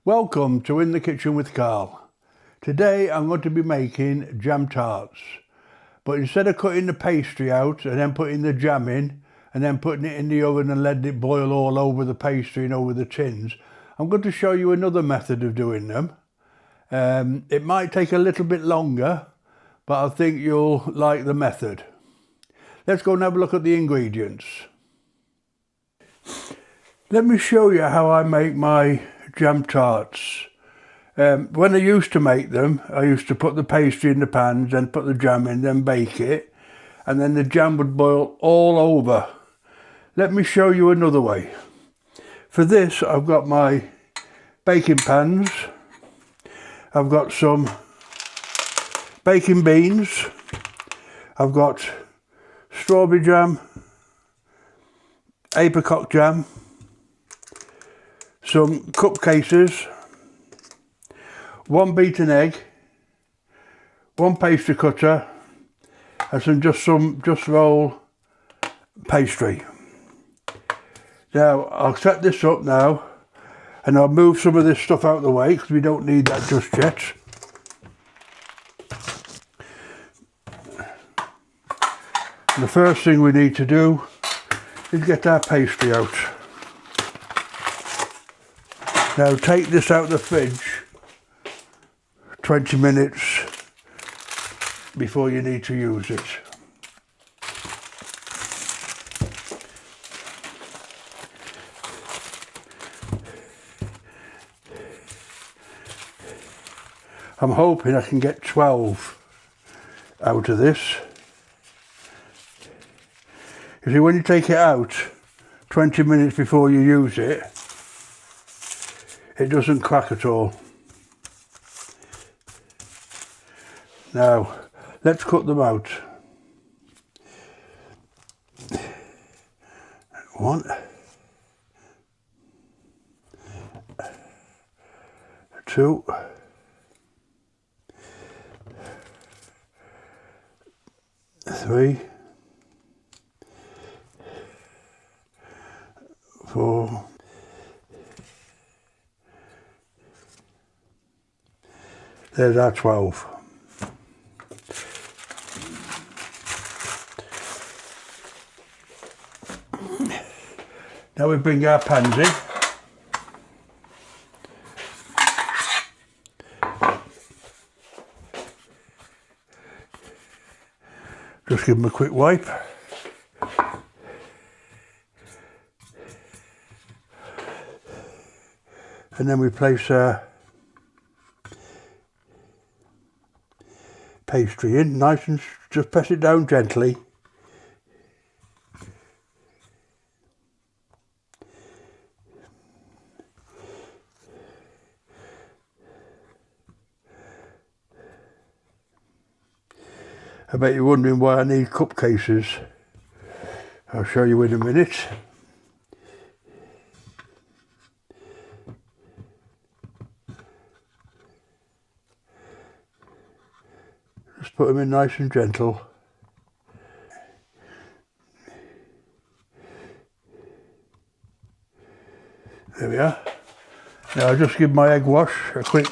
Welcome to In the Kitchen with Carl. Today I'm going to be making jam tarts, but instead of cutting the pastry out and then putting the jam in and then putting it in the oven and letting it boil all over the pastry and over the tins, I'm going to show you another method of doing them. It might take a little bit longer, but I think you'll like the method. Let's go and have a look at the ingredients. Let me show you how I make my jam tarts. When I used to make them, I used to put the pastry in the pans, then put the jam in, then bake it, and then the jam would boil all over. Let me show you another way. For this, I've got my baking pans, I've got some baking beans, I've got strawberry jam, apricot jam, some cupcases, one beaten egg, one pastry cutter, and some just roll pastry. Now I'll set this up now, and I'll move some of this stuff out of the way because we don't need that just yet. And the first thing we need to do is get our pastry out. Now take this out of the fridge 20 minutes before you need to use it. I'm hoping I can get 12 out of this. You see, when you take it out 20 minutes before you use it, it doesn't crack at all. Now, let's cut them out. 1, 2, 3, 4, 5. There's our 12. Now we bring our pans in. Just give them a quick wipe. And then we place our pastry in, nice, and just press it down gently. I bet you're wondering why I need cup cases. I'll show you in a minute. Just put them in nice and gentle. There we are. Now I'll just give my egg wash a quick.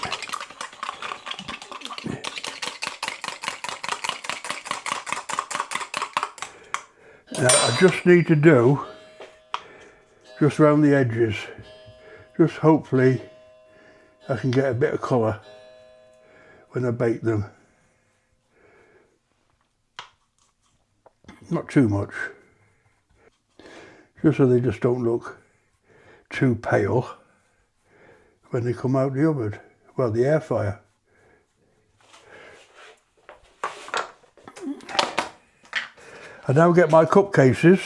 Now I just need to do just around the edges. Just hopefully I can get a bit of colour when I bake them. Not too much. Just so they just don't look too pale when they come out the oven. Well, the air fryer. I now get my cup cases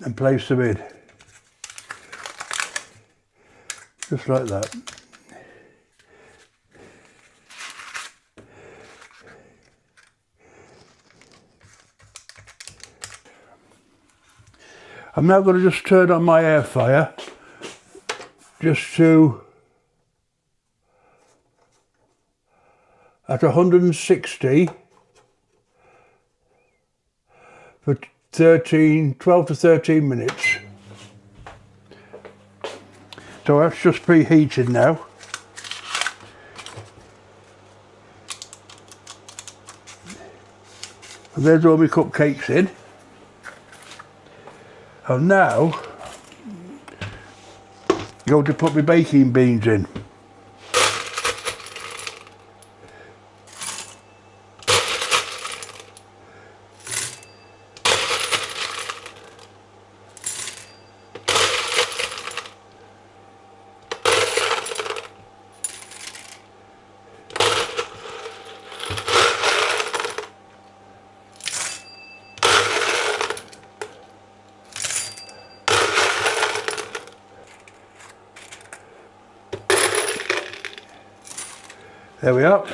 and place them in, just like that. I'm now going to just turn on my air fryer just to at 160 for 12 to 13 minutes. So that's just preheated now. And there's all my cupcakes in. And now, I'm going to put my baking beans in. There we are.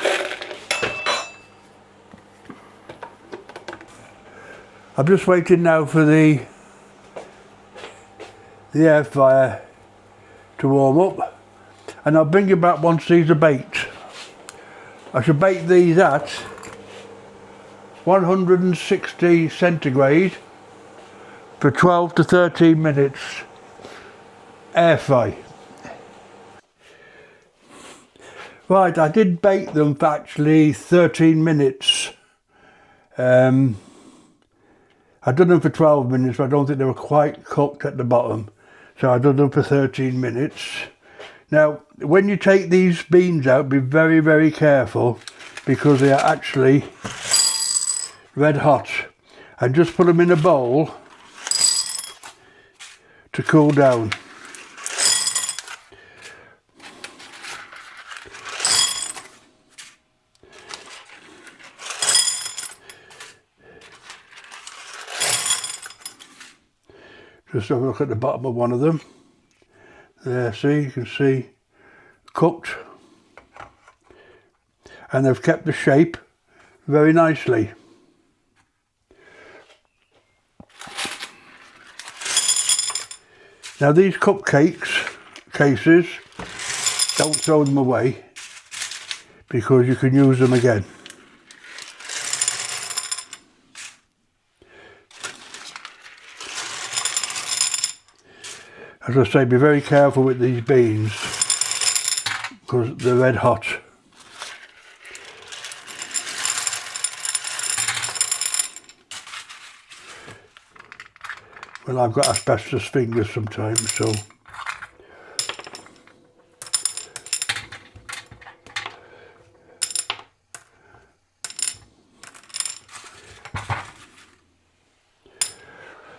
I'm just waiting now for the air fryer to warm up, and I'll bring you back once these are baked. I should bake these at 160 centigrade for 12 to 13 minutes air fry. Right, I did bake them for actually 13 minutes. I'd done them for 12 minutes, but I don't think they were quite cooked at the bottom. So I did them for 13 minutes. Now, when you take these beans out, be very, very careful, because they are actually red hot. And just put them in a bowl to cool down. Just have a look at the bottom of one of them. There, see, you can see cooked. And they've kept the shape very nicely. Now these cupcakes cases, don't throw them away, because you can use them again. As I say, be very careful with these beans, because they're red hot. Well, I've got asbestos fingers sometimes, so.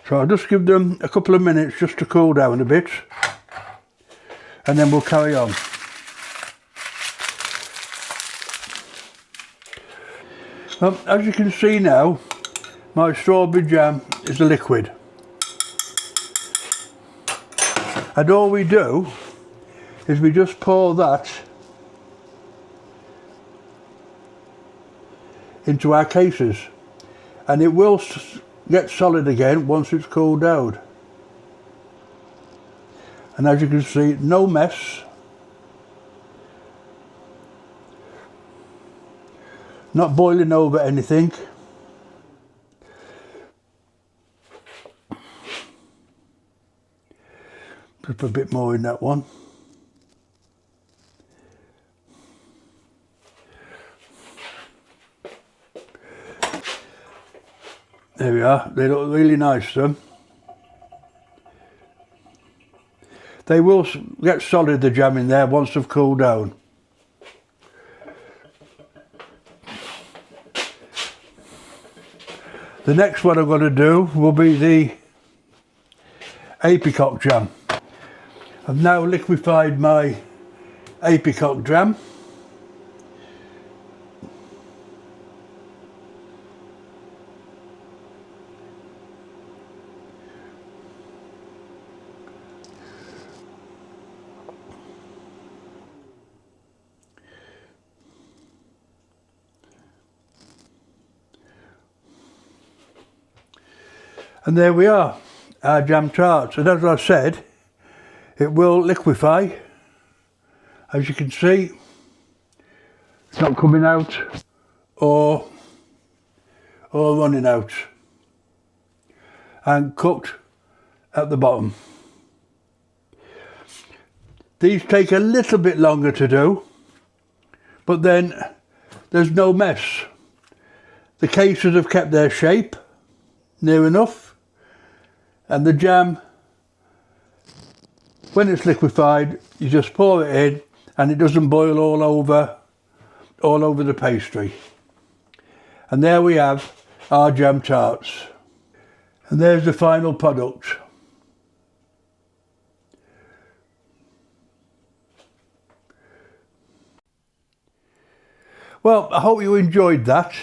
So I'll just give them a couple of minutes just to cool down a bit, and then we'll carry on. As you can see now, my strawberry jam is a liquid. And all we do is we just pour that into our cases, and it will get solid again once it's cooled down. And as you can see, no mess, not boiling over anything. Just put a bit more in that one. There we are, they look really nice, them. They will get solid, the jam in there, once they've cooled down. The next one I'm going to do will be the apricot jam. I've now liquefied my apricot jam. And there we are, our jam tarts. And as I said, it will liquefy. As you can see, it's not coming out or running out. and cooked at the bottom. These take a little bit longer to do, but then there's no mess. The cases have kept their shape near enough, and the jam, when it's liquefied, you just pour it in and it doesn't boil all over the pastry. And there we have our jam tarts. And there's the final product. Well, I hope you enjoyed that.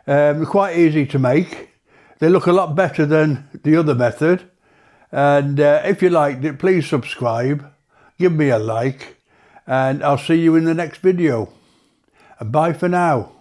They're quite easy to make. They look a lot better than the other method. And if you liked it, please subscribe, give me a like, and I'll see you in the next video. And bye for now.